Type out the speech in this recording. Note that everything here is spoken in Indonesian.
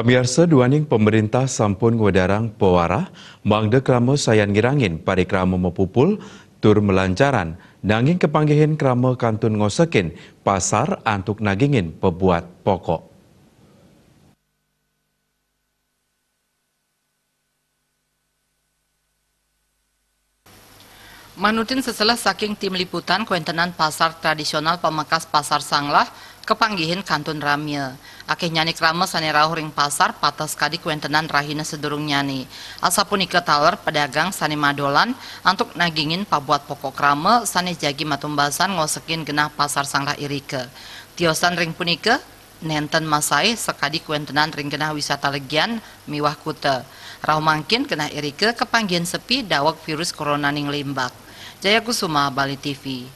Pamirsa duaning pemerintah sampun ngwedarang pewarah mangde krama sayan ngirangin pada krama mepupul tur melancaran nanging kepanggihin krama kantun ngosekin pasar antuk nagingin pebuat pokok. Manutin setelah saking tim liputan kuentenan pasar tradisional Pamekasan Pasar Sanglah kepanggihin kantun ramye. Akeh nyani krama sanerahu ring pasar patas kadi kuentenan rahina sedurung nyani. Asapun ike taler pedagang sani madolan antuk nagingin pabuat pokok krama sani jagi matumbasan ngosekin genah pasar Sanglah irike. Tiosan ring punike nenten masai sekadi kuentenan ring genah wisata legian miwah kute. Rau mangkin genah irike kepanggihan sepi dawak virus corona ning limbak. Jaya Kusuma, Bali TV.